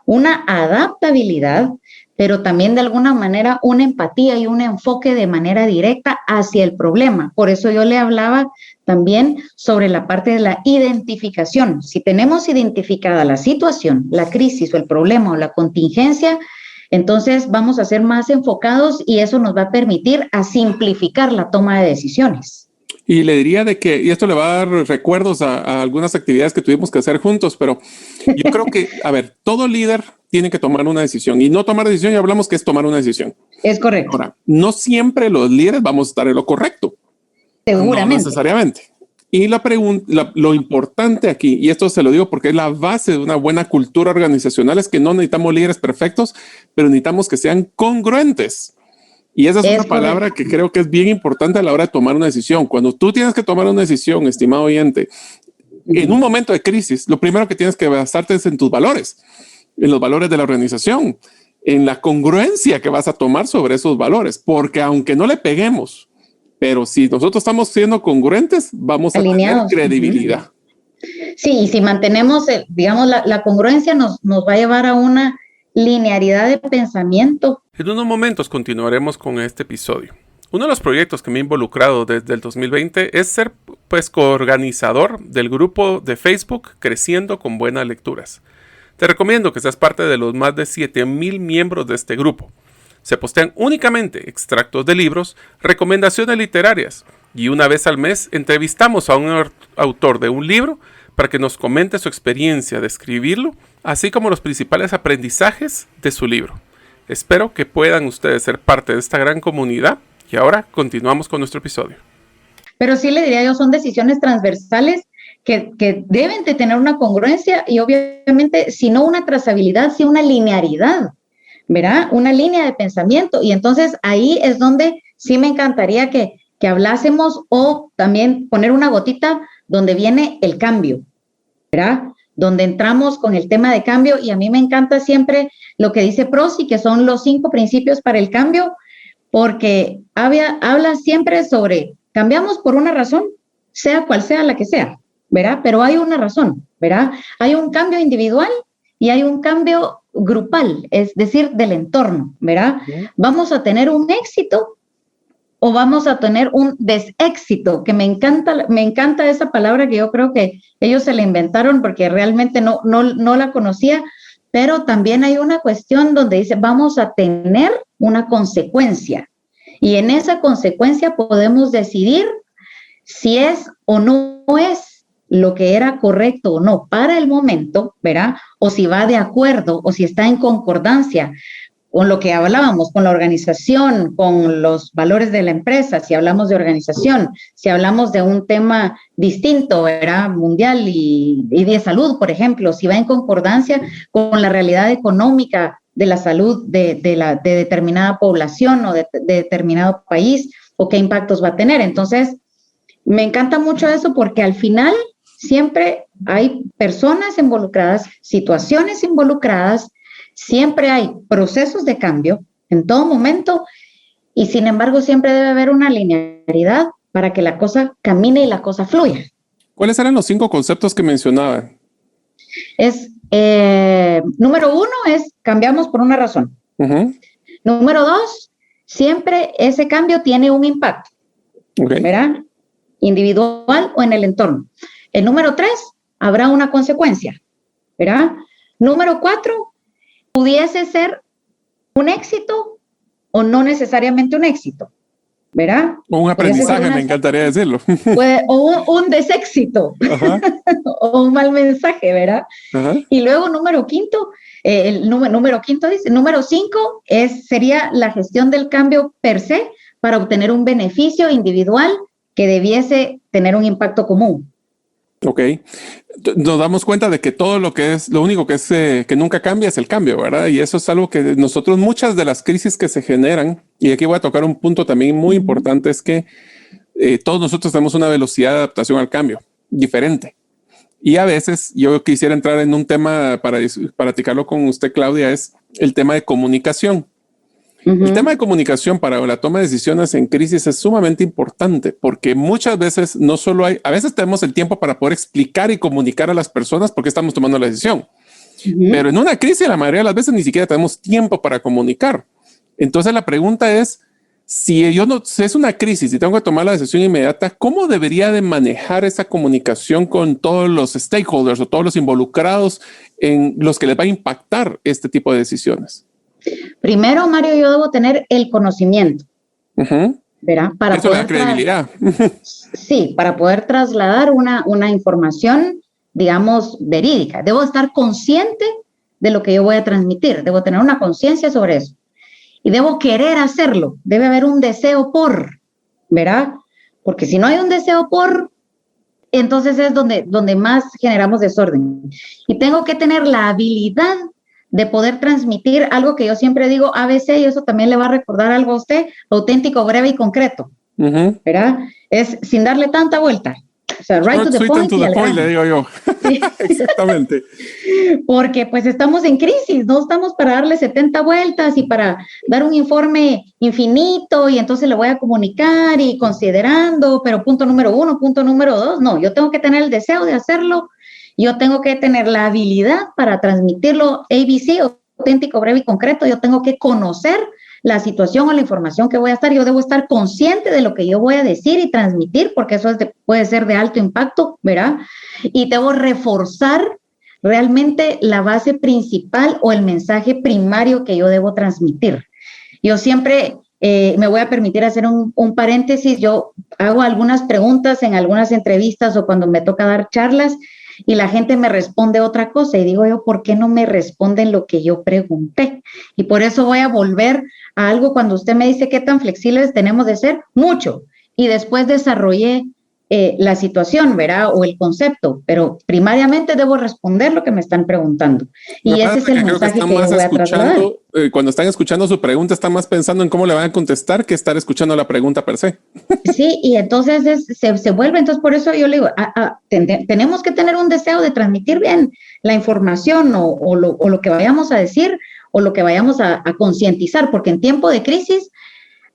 una adaptabilidad, pero también de alguna manera una empatía y un enfoque de manera directa hacia el problema. Por eso yo le hablaba también sobre la parte de la identificación. Si tenemos identificada la situación, la crisis o el problema o la contingencia, entonces vamos a ser más enfocados y eso nos va a permitir a simplificar la toma de decisiones. Y le diría de que, y esto le va a dar recuerdos a algunas actividades que tuvimos que hacer juntos, pero yo creo que, a ver, todo líder tiene que tomar una decisión y no tomar decisión, ya hablamos que es tomar una decisión. Es correcto. Ahora, no siempre los líderes vamos a estar en lo correcto. Seguramente. No necesariamente. Y lo importante aquí, y esto se lo digo porque es la base de una buena cultura organizacional, es que no necesitamos líderes perfectos, pero necesitamos que sean congruentes. Y esa es una palabra que creo que es bien importante a la hora de tomar una decisión. Cuando tú tienes que tomar una decisión, estimado oyente, en un momento de crisis, lo primero que tienes que basarte es en tus valores, en los valores de la organización, en la congruencia que vas a tomar sobre esos valores, porque aunque no le peguemos, pero si nosotros estamos siendo congruentes, vamos alineados, a tener credibilidad. Sí, y si mantenemos, digamos, la congruencia nos va a llevar a una linearidad de pensamiento. En unos momentos continuaremos con este episodio. Uno de los proyectos que me he involucrado desde el 2020 es ser coorganizador del grupo de Facebook Creciendo con Buenas Lecturas. Te recomiendo que seas parte de los más de 7,000 miembros de este grupo. Se postean únicamente extractos de libros, recomendaciones literarias y una vez al mes entrevistamos a un autor de un libro para que nos comente su experiencia de escribirlo, así como los principales aprendizajes de su libro. Espero que puedan ustedes ser parte de esta gran comunidad y ahora continuamos con nuestro episodio. Pero sí le diría yo, son decisiones transversales que deben de tener una congruencia y obviamente, si no una trazabilidad, sí una linearidad, ¿verdad? Una línea de pensamiento. Y entonces ahí es donde sí me encantaría que hablásemos o también poner una gotita donde viene el cambio, ¿verdad? Donde entramos con el tema de cambio y a mí me encanta siempre lo que dice Prosy, que son los 5 principios para el cambio, porque habla siempre sobre cambiamos por una razón, sea cual sea la que sea, ¿verdad? Pero hay una razón, ¿verdad? Hay un cambio individual y hay un cambio grupal, es decir, del entorno, ¿verdad? Vamos a tener un éxito o vamos a tener un deséxito, que me encanta esa palabra que yo creo que ellos se la inventaron porque realmente no la conocía, pero también hay una cuestión donde dice vamos a tener una consecuencia y en esa consecuencia podemos decidir si es o no es lo que era correcto o no para el momento, ¿verdad? O si va de acuerdo o si está en concordancia con lo que hablábamos, con la organización, con los valores de la empresa, si hablamos de organización, si hablamos de un tema distinto, ¿verdad? Mundial y de salud, por ejemplo, si va en concordancia con la realidad económica de la salud de determinada población o de determinado país, o qué impactos va a tener. Entonces, me encanta mucho eso porque al final siempre hay personas involucradas, situaciones involucradas, siempre hay procesos de cambio en todo momento y sin embargo siempre debe haber una linealidad para que la cosa camine y la cosa fluya. ¿Cuáles eran los 5 conceptos que mencionaba? Número 1 es cambiamos por una razón. Número 2, siempre ese cambio tiene un impacto, ¿verdad? Individual o en el entorno. El número 3, habrá una consecuencia, ¿verdad? Número 4, pudiese ser un éxito o no necesariamente un éxito, ¿verdad? O un aprendizaje, me encantaría decirlo. O un deséxito, o un mal mensaje, ¿verdad? Y luego número 5 dice, número 5 sería la gestión del cambio per se para obtener un beneficio individual que debiese tener un impacto común. Ok. Nos damos cuenta de que todo lo único que es que nunca cambia es el cambio, ¿verdad? Y eso es algo que nosotros, muchas de las crisis que se generan, y aquí voy a tocar un punto también muy importante, es que todos nosotros tenemos una velocidad de adaptación al cambio diferente. Y a veces yo quisiera entrar en un tema para platicarlo con usted, Claudia, es el tema de comunicación. El tema de comunicación para la toma de decisiones en crisis es sumamente importante porque muchas veces no solo a veces tenemos el tiempo para poder explicar y comunicar a las personas por qué estamos tomando la decisión. Pero en una crisis la mayoría de las veces ni siquiera tenemos tiempo para comunicar. Entonces la pregunta es, si es una crisis y tengo que tomar la decisión inmediata, ¿cómo debería de manejar esa comunicación con todos los stakeholders o todos los involucrados en los que les va a impactar este tipo de decisiones? Primero, Mario, yo debo tener el conocimiento, ¿verdad? Para eso le da credibilidad. Sí, para poder trasladar una información, digamos, verídica. Debo estar consciente de lo que yo voy a transmitir, debo tener una conciencia sobre eso. Y debo querer hacerlo, debe haber un deseo por, ¿verdad? Porque si no hay un deseo por, entonces es donde más generamos desorden. Y tengo que tener la habilidad de poder transmitir algo que yo siempre digo ABC, y eso también le va a recordar algo a usted, auténtico, breve y concreto, ¿verdad? Es sin darle tanta vuelta. O sea, right to the point. Le digo yo. Sí. Exactamente. Porque pues estamos en crisis, no estamos para darle 70 vueltas y para dar un informe infinito y entonces le voy a comunicar y considerando, pero punto número 1, punto número 2, no, yo tengo que tener el deseo de hacerlo, yo tengo que tener la habilidad para transmitirlo ABC, auténtico, breve y concreto, yo tengo que conocer la situación o la información que voy a estar, yo debo estar consciente de lo que yo voy a decir y transmitir, porque eso puede ser de alto impacto, ¿verdad? Y debo reforzar realmente la base principal o el mensaje primario que yo debo transmitir. Yo siempre me voy a permitir hacer un paréntesis, yo hago algunas preguntas en algunas entrevistas o cuando me toca dar charlas y la gente me responde otra cosa y digo yo, ¿por qué no me responden lo que yo pregunté? Y por eso voy a volver a algo cuando usted me dice qué tan flexibles tenemos de ser, mucho. Y después desarrollé la situación, ¿verdad? O el concepto, pero primariamente debo responder lo que me están preguntando. Y ese es el mensaje que yo voy a trasladar. Cuando están escuchando su pregunta, están más pensando en cómo le van a contestar que estar escuchando la pregunta per se. Sí, y entonces se vuelve, entonces por eso yo le digo, tenemos que tener un deseo de transmitir bien la información o lo que vayamos a decir o lo que vayamos a concientizar, porque en tiempo de crisis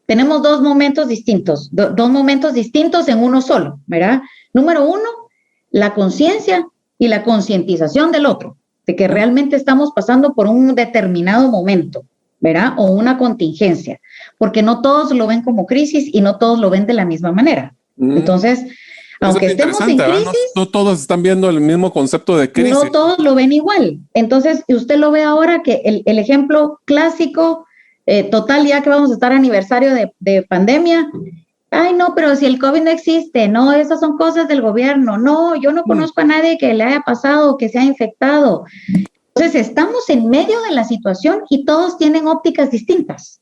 tenemos dos momentos distintos en uno solo, ¿verdad? Número uno, la conciencia y la concientización del otro, de que realmente estamos pasando por un determinado momento, ¿verdad? O una contingencia, porque no todos lo ven como crisis y no todos lo ven de la misma manera. Entonces, aunque estemos en crisis, no todos están viendo el mismo concepto de crisis. No todos lo ven igual. Entonces, usted lo ve ahora que el ejemplo clásico, total, ya que vamos a estar aniversario de pandemia, ay, no, pero si el COVID no existe, no, esas son cosas del gobierno, no, yo no conozco a nadie que le haya pasado, que se haya infectado. Entonces, estamos en medio de la situación y todos tienen ópticas distintas.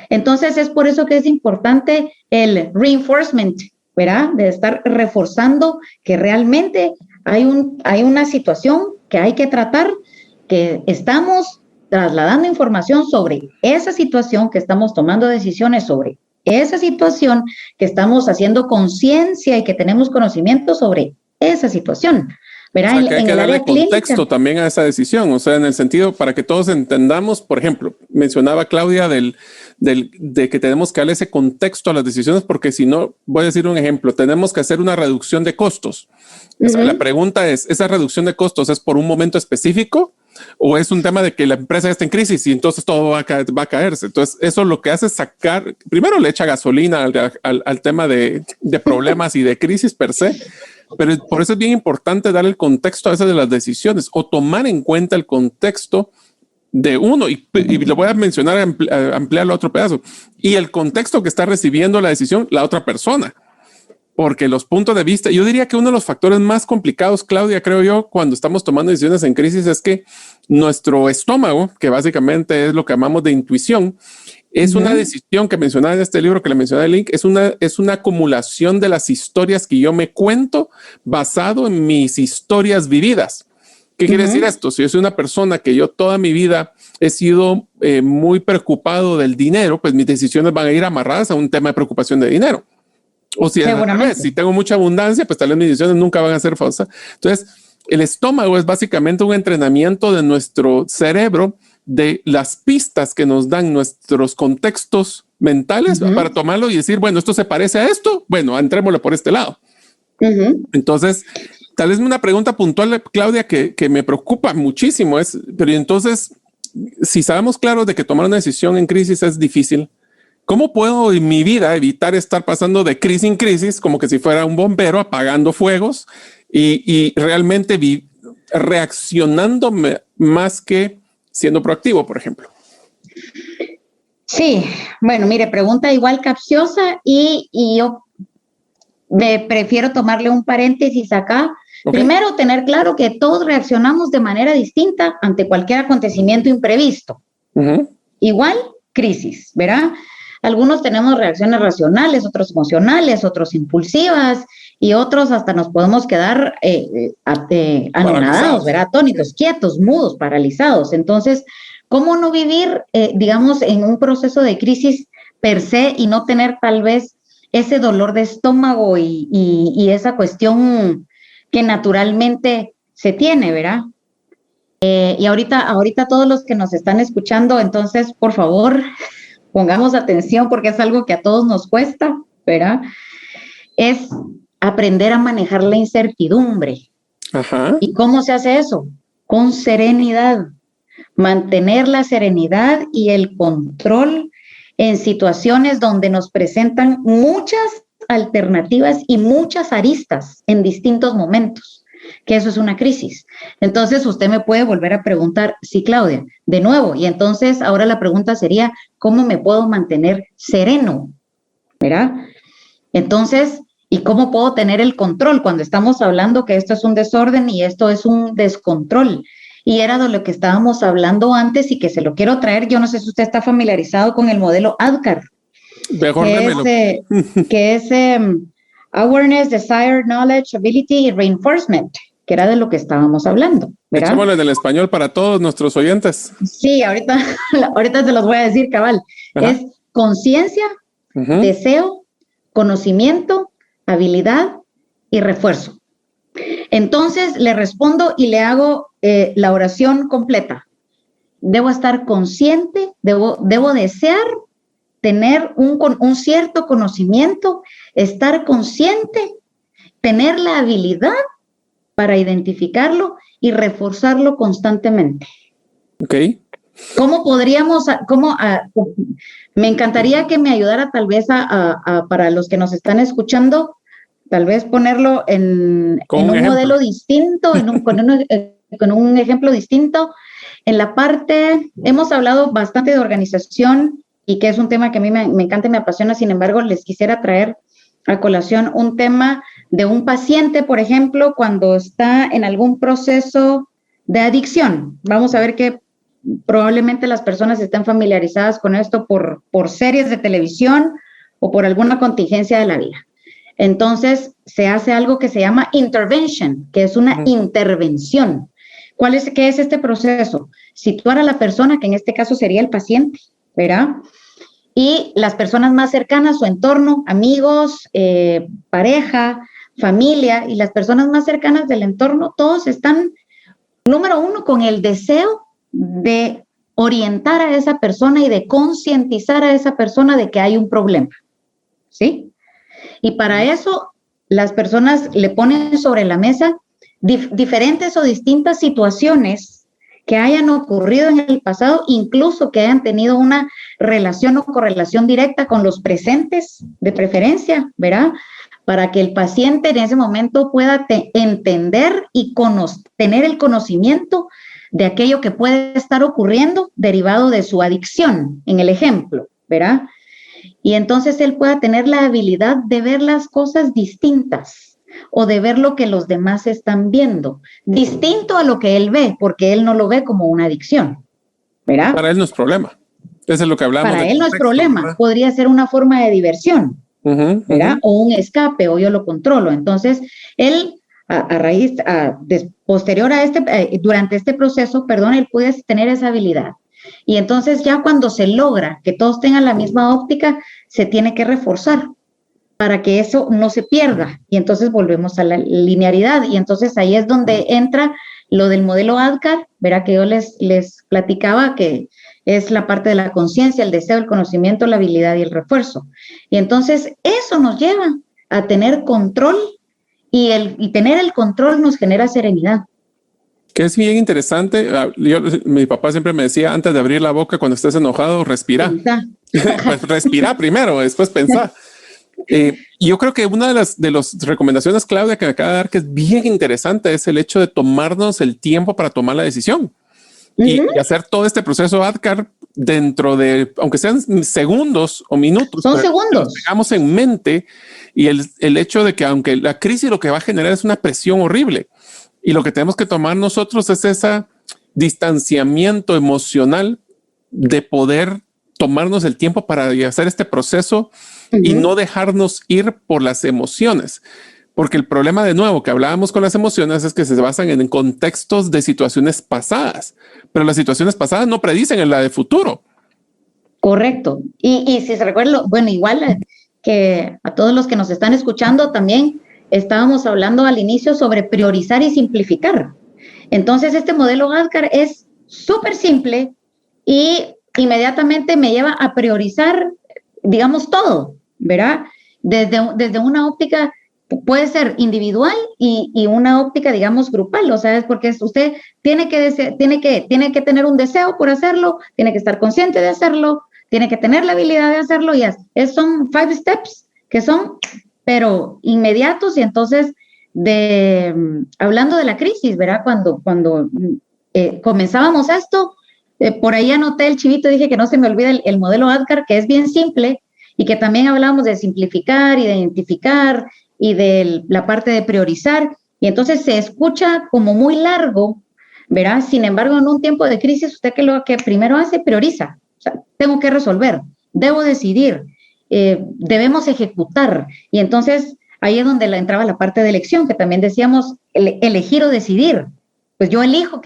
Entonces, es por eso que es importante el reinforcement, ¿verdad? De estar reforzando que realmente hay una situación que hay que tratar, que estamos trasladando información sobre esa situación, que estamos tomando decisiones sobre esa situación, que estamos haciendo conciencia y que tenemos conocimiento sobre esa situación. ¿Verdad? O sea, que hay que darle contexto también a esa decisión, o sea, en el sentido para que todos entendamos, por ejemplo, mencionaba Claudia de que tenemos que darle ese contexto a las decisiones, porque si no, voy a decir un ejemplo, tenemos que hacer una reducción de costos. La pregunta es, ¿esa reducción de costos es por un momento específico o es un tema de que la empresa está en crisis y entonces todo va a caerse? Entonces, eso lo que hace es sacar, primero le echa gasolina al tema de problemas y de crisis per se. Pero por eso es bien importante dar el contexto a veces de las decisiones o tomar en cuenta el contexto de uno y lo voy a mencionar, ampliarlo a otro pedazo y el contexto que está recibiendo la decisión la otra persona, porque los puntos de vista, yo diría que uno de los factores más complicados, Claudia, creo yo, cuando estamos tomando decisiones en crisis es que nuestro estómago, que básicamente es lo que llamamos de intuición, Es una decisión que mencionaba en este libro, que le mencionaba el link, es una acumulación de las historias que yo me cuento basado en mis historias vividas. ¿Qué quiere decir esto? Si yo soy una persona que yo toda mi vida he sido muy preocupado del dinero, pues mis decisiones van a ir amarradas a un tema de preocupación de dinero. O si, si tengo mucha abundancia, pues tal vez mis decisiones nunca van a ser falsas. Entonces, el estómago es básicamente un entrenamiento de nuestro cerebro, de las pistas que nos dan nuestros contextos mentales para tomarlo y decir, bueno, esto se parece a esto, bueno, entrémosle por este lado. Entonces, tal vez una pregunta puntual, Claudia, que me preocupa muchísimo es, pero entonces, si sabemos claro de que tomar una decisión en crisis es difícil, ¿cómo puedo en mi vida evitar estar pasando de crisis en crisis como que si fuera un bombero apagando fuegos y realmente reaccionando más que siendo proactivo, por ejemplo? Sí, bueno, mire, pregunta igual capciosa y yo me prefiero tomarle un paréntesis acá. Primero, tener claro que todos reaccionamos de manera distinta ante cualquier acontecimiento imprevisto. Igual, crisis, ¿verdad? Algunos tenemos reacciones racionales, otros emocionales, otros impulsivas y otros hasta nos podemos quedar anonadados, ¿verdad? Atónitos, quietos, mudos, paralizados. Entonces, ¿cómo no vivir, digamos, en un proceso de crisis per se y no tener tal vez ese dolor de estómago y esa cuestión que naturalmente se tiene, ¿verdad? Y ahorita todos los que nos están escuchando, entonces, por favor, pongamos atención porque es algo que a todos nos cuesta, ¿verdad? Es aprender a manejar la incertidumbre. ¿Y cómo se hace eso? Con serenidad. Mantener la serenidad y el control en situaciones donde nos presentan muchas alternativas y muchas aristas en distintos momentos, que eso es una crisis. Entonces usted me puede volver a preguntar, sí, Claudia, de nuevo, y entonces ahora la pregunta sería, ¿cómo me puedo mantener sereno? ¿Verdad? Entonces, ¿y cómo puedo tener el control cuando estamos hablando que esto es un desorden y esto es un descontrol? Y era de lo que estábamos hablando antes y que se lo quiero traer. Yo no sé si usted está familiarizado con el modelo ADKAR, que es Awareness, Desire, Knowledge, Ability y Reinforcement, que era de lo que estábamos hablando, ¿verdad? Echémoslo en el español para todos nuestros oyentes. Sí, ahorita se los voy a decir, cabal. Es conciencia, deseo, conocimiento, habilidad y refuerzo. Entonces le respondo y le hago la oración completa. Debo estar consciente, debo desear tener un cierto conocimiento, estar consciente, tener la habilidad para identificarlo y reforzarlo constantemente. Ok. ¿Cómo podríamos, me encantaría que me ayudara tal vez para los que nos están escuchando, tal vez ponerlo en un modelo distinto, con un ejemplo distinto. En la parte, hemos hablado bastante de organización y que es un tema que a mí me encanta y me apasiona, sin embargo, les quisiera traer a colación un tema de un paciente, por ejemplo, cuando está en algún proceso de adicción. Vamos a ver que probablemente las personas estén familiarizadas con esto por series de televisión o por alguna contingencia de la vida. Entonces, se hace algo que se llama intervention, que es una intervención. ¿Qué es este proceso? Situar a la persona, que en este caso sería el paciente, ¿verdad? Y las personas más cercanas, su entorno, amigos, pareja, familia, y las personas más cercanas del entorno, todos están, número uno, con el deseo de orientar a esa persona y de concientizar a esa persona de que hay un problema, ¿sí? Y para eso las personas le ponen sobre la mesa diferentes o distintas situaciones que hayan ocurrido en el pasado, incluso que hayan tenido una relación o correlación directa con los presentes de preferencia, ¿verdad? Para que el paciente en ese momento pueda entender y tener el conocimiento de aquello que puede estar ocurriendo derivado de su adicción, en el ejemplo, ¿verdad? Y entonces él pueda tener la habilidad de ver las cosas distintas o de ver lo que los demás están viendo, distinto a lo que él ve, porque él no lo ve como una adicción, ¿verdad? Para él no es problema. Eso es lo que hablamos. Para él no es problema, ¿verdad? Podría ser una forma de diversión, ¿verdad? O un escape, o yo lo controlo. Entonces, él, posterior a durante este proceso, perdón, él puede tener esa habilidad. Y entonces ya cuando se logra que todos tengan la misma óptica, se tiene que reforzar para que eso no se pierda. Y entonces volvemos a la linearidad. Y entonces ahí es donde entra lo del modelo ADKAR, verá que yo les platicaba que es la parte de la conciencia, el deseo, el conocimiento, la habilidad y el refuerzo. Y entonces eso nos lleva a tener control y tener el control nos genera serenidad. Que es bien interesante. Mi papá siempre me decía, antes de abrir la boca, cuando estés enojado, respira. Pues respira primero, después pensá. Yo creo que una de las recomendaciones, Claudia, que me acaba de dar, que es bien interesante, es el hecho de tomarnos el tiempo para tomar la decisión y hacer todo este proceso ADKAR dentro de, aunque sean segundos o minutos. Son segundos. Tengamos en mente y el hecho de que aunque la crisis lo que va a generar es una presión horrible y lo que tenemos que tomar nosotros es ese distanciamiento emocional de poder tomarnos el tiempo para hacer este proceso y no dejarnos ir por las emociones. Porque el problema, de nuevo, que hablábamos con las emociones es que se basan en contextos de situaciones pasadas, pero las situaciones pasadas no predicen en la de futuro. Correcto. Y si se recuerda, bueno, igual que a todos los que nos están escuchando también estábamos hablando al inicio sobre priorizar y simplificar. Entonces, este modelo ADKAR es súper simple y inmediatamente me lleva a priorizar, digamos, todo, ¿verdad? Desde una óptica, puede ser individual y una óptica, digamos, grupal, o sea, es porque usted tiene que tener un deseo por hacerlo, tiene que estar consciente de hacerlo, tiene que tener la habilidad de hacerlo y son 5 steps que son, pero inmediatos. Y entonces, hablando de la crisis, ¿verdad? Cuando comenzábamos esto, por ahí anoté el chivito, dije que no se me olvide el modelo ADKAR, que es bien simple y que también hablábamos de simplificar y de identificar y de la parte de priorizar. Y entonces se escucha como muy largo, ¿verdad? Sin embargo, en un tiempo de crisis, usted lo que primero hace, prioriza. O sea, tengo que resolver, debo decidir, debemos ejecutar. Y entonces ahí es donde entraba la parte de elección, que también decíamos elegir o decidir. Pues yo elijo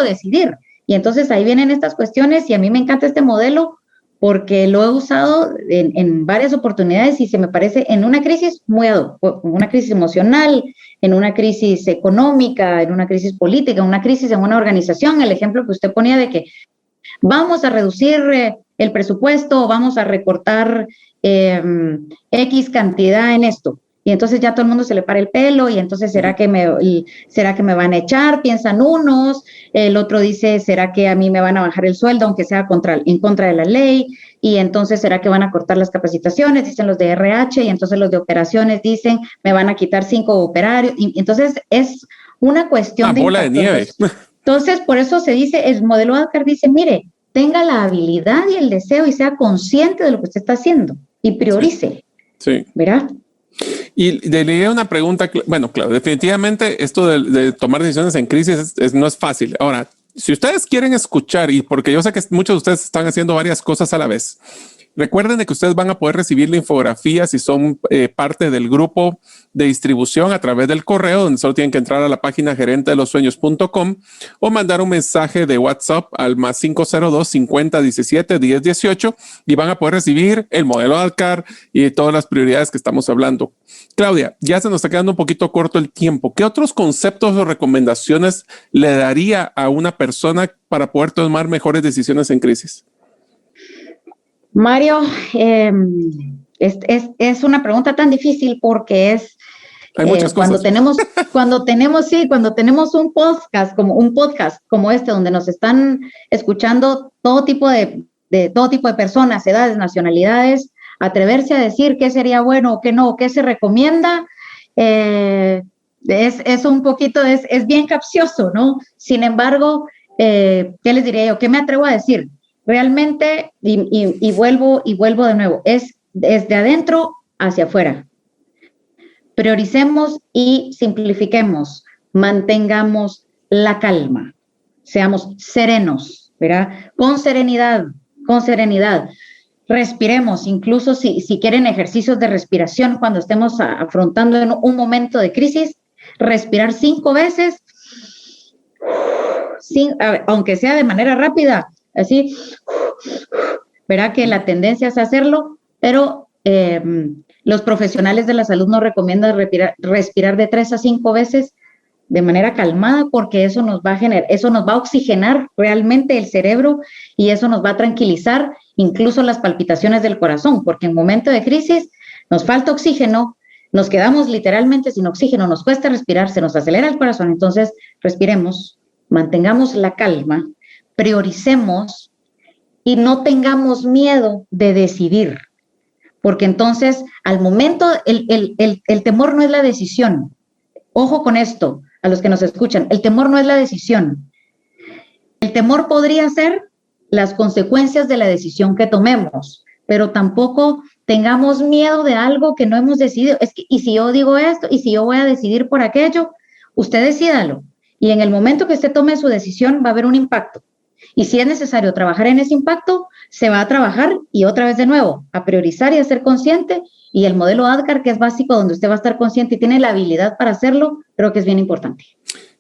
decidir. Y entonces ahí vienen estas cuestiones y a mí me encanta este modelo porque lo he usado en varias oportunidades y se me parece en una crisis muy ad hoc, una crisis emocional, en una crisis económica, en una crisis política, en una crisis en una organización. El ejemplo que usted ponía de que vamos a reducir el presupuesto, vamos a recortar X cantidad en esto. Y entonces ya todo el mundo se le para el pelo y entonces ¿será que me van a echar? Piensan unos, el otro dice, ¿será que a mí me van a bajar el sueldo aunque sea en contra de la ley? Y entonces ¿será que van a cortar las capacitaciones? Dicen los de RH y entonces los de operaciones dicen, me van a quitar 5 operarios. Y entonces es una cuestión de bola de nieve. Entonces por eso se dice, el modelo ADKAR dice, mire, tenga la habilidad y el deseo y sea consciente de lo que usted está haciendo y priorice. Sí. ¿Verdad? Y le leí una pregunta, bueno, claro, definitivamente esto de tomar decisiones en crisis no es fácil. Ahora, si ustedes quieren escuchar, y porque yo sé que muchos de ustedes están haciendo varias cosas a la vez, recuerden de que ustedes van a poder recibir la infografía si son parte del grupo de distribución a través del correo, donde solo tienen que entrar a la página gerentedelosueños.com o mandar un mensaje de WhatsApp al más 502-5017-1018 y van a poder recibir el modelo ADKAR y todas las prioridades que estamos hablando. Claudia, ya se nos está quedando un poquito corto el tiempo. ¿Qué otros conceptos o recomendaciones le daría a una persona para poder tomar mejores decisiones en crisis? Mario, es una pregunta tan difícil porque hay muchas cosas. Cuando tenemos un podcast como este, donde nos están escuchando todo tipo de personas, edades, nacionalidades, atreverse a decir qué sería bueno o qué no, qué se recomienda, es un poquito, es bien capcioso, ¿no? Sin embargo, ¿qué les diría yo? ¿Qué me atrevo a decir? Realmente, y vuelvo de nuevo, es de adentro hacia afuera. Prioricemos y simplifiquemos, mantengamos la calma, seamos serenos, ¿verdad? Con serenidad, con serenidad. Respiremos, incluso si quieren ejercicios de respiración cuando estemos afrontando en un momento de crisis, respirar 5 veces, aunque sea de manera rápida, así, verá que la tendencia es hacerlo, pero los profesionales de la salud nos recomiendan respirar de 3 a 5 veces de manera calmada, porque eso nos va a oxigenar realmente el cerebro y eso nos va a tranquilizar incluso las palpitaciones del corazón, porque en momento de crisis nos falta oxígeno, nos quedamos literalmente sin oxígeno, nos cuesta respirar, se nos acelera el corazón. Entonces respiremos, mantengamos la calma, prioricemos y no tengamos miedo de decidir, porque entonces al momento el temor no es la decisión. Ojo con esto, a los que nos escuchan, el temor no es la decisión. El temor podría ser las consecuencias de la decisión que tomemos, pero tampoco tengamos miedo de algo que no hemos decidido. Y si yo digo esto, y si yo voy a decidir por aquello, usted decídalo. Y en el momento que usted tome su decisión va a haber un impacto. Y si es necesario trabajar en ese impacto, se va a trabajar y otra vez de nuevo, a priorizar y a ser consciente. Y el modelo ADKAR, que es básico, donde usted va a estar consciente y tiene la habilidad para hacerlo, creo que es bien importante.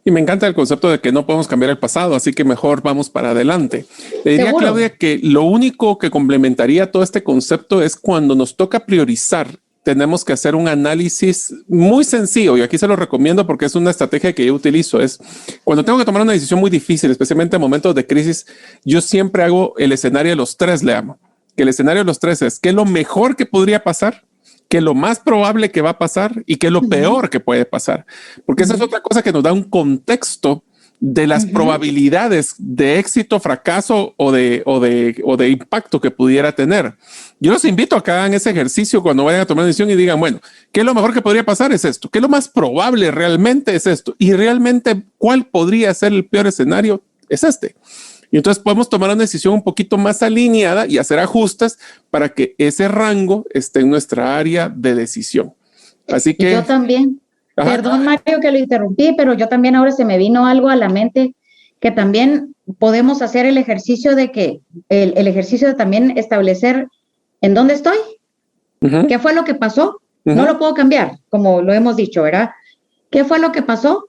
Y me encanta el concepto de que no podemos cambiar el pasado, así que mejor vamos para adelante. Le diría a Claudia que lo único que complementaría todo este concepto es cuando nos toca priorizar, tenemos que hacer un análisis muy sencillo, y aquí se lo recomiendo porque es una estrategia que yo utilizo. Es cuando tengo que tomar una decisión muy difícil, especialmente en momentos de crisis, yo siempre hago el escenario de los 3, le llamo. Que el escenario de los 3 es qué es lo mejor que podría pasar, qué es lo más probable que va a pasar y qué es lo peor que puede pasar. Porque esa es otra cosa que nos da un contexto de las probabilidades de éxito, fracaso o de impacto que pudiera tener. Yo los invito a que hagan ese ejercicio cuando vayan a tomar una decisión y digan, bueno, ¿qué es lo mejor que podría pasar? Es esto. ¿Qué es lo más probable realmente? Es esto. Y realmente, ¿cuál podría ser el peor escenario? Es este. Y entonces podemos tomar una decisión un poquito más alineada y hacer ajustes para que ese rango esté en nuestra área de decisión. Así que... Yo también. Ajá. Perdón, Mario, que lo interrumpí, pero yo también ahora se me vino algo a la mente, que también podemos hacer el ejercicio de que, el ejercicio de también establecer en dónde estoy, qué fue lo que pasó, no lo puedo cambiar, como lo hemos dicho, ¿verdad? ¿Qué fue lo que pasó?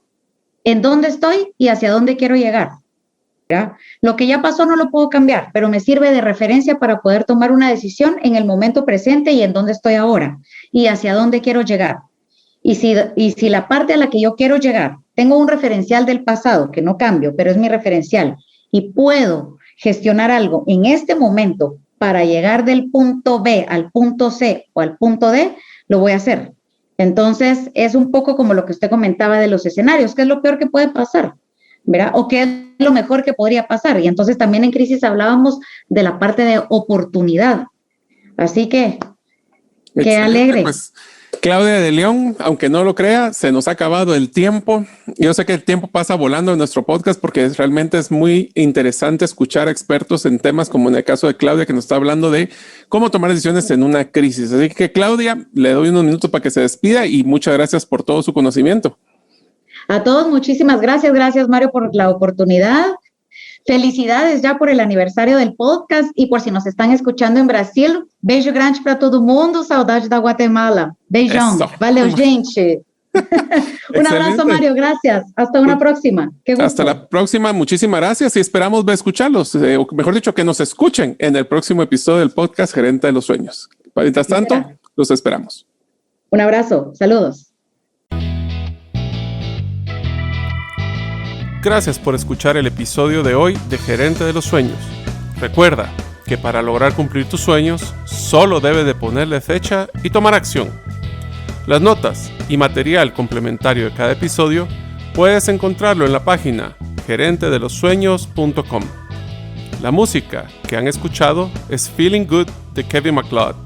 ¿En dónde estoy y hacia dónde quiero llegar? ¿Verdad? Lo que ya pasó no lo puedo cambiar, pero me sirve de referencia para poder tomar una decisión en el momento presente y en dónde estoy ahora y hacia dónde quiero llegar. Y si la parte a la que yo quiero llegar, tengo un referencial del pasado que no cambio, pero es mi referencial y puedo gestionar algo en este momento para llegar del punto B al punto C o al punto D, lo voy a hacer. Entonces, es un poco como lo que usted comentaba de los escenarios, ¿qué es lo peor que puede pasar? ¿Verdad? ¿O qué es lo mejor que podría pasar? Y entonces también en crisis hablábamos de la parte de oportunidad. Así que, qué alegre. Pues, Claudia de León, aunque no lo crea, se nos ha acabado el tiempo. Yo sé que el tiempo pasa volando en nuestro podcast porque realmente es muy interesante escuchar a expertos en temas como en el caso de Claudia, que nos está hablando de cómo tomar decisiones en una crisis. Así que, Claudia, le doy unos minutos para que se despida y muchas gracias por todo su conocimiento. A todos, muchísimas gracias. Gracias, Mario, por la oportunidad. Felicidades ya por el aniversario del podcast y por si nos están escuchando en Brasil. Beijo grande para todo mundo. Saudade da Guatemala. Beijão. Valeu, gente. Un abrazo, Mario. Gracias. Hasta una próxima. Qué gusto. Hasta la próxima. Muchísimas gracias y esperamos escucharlos. O mejor dicho, que nos escuchen en el próximo episodio del podcast Gerente de los Sueños. Mientras tanto, los esperamos. Un abrazo. Saludos. Gracias por escuchar el episodio de hoy de Gerente de los Sueños. Recuerda que para lograr cumplir tus sueños, solo debes de ponerle fecha y tomar acción. Las notas y material complementario de cada episodio puedes encontrarlo en la página gerentedelosueños.com. La música que han escuchado es Feeling Good de Kevin MacLeod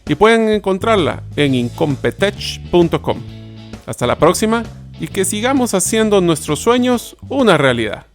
y pueden encontrarla en incompetech.com. Hasta la próxima y que sigamos haciendo nuestros sueños una realidad.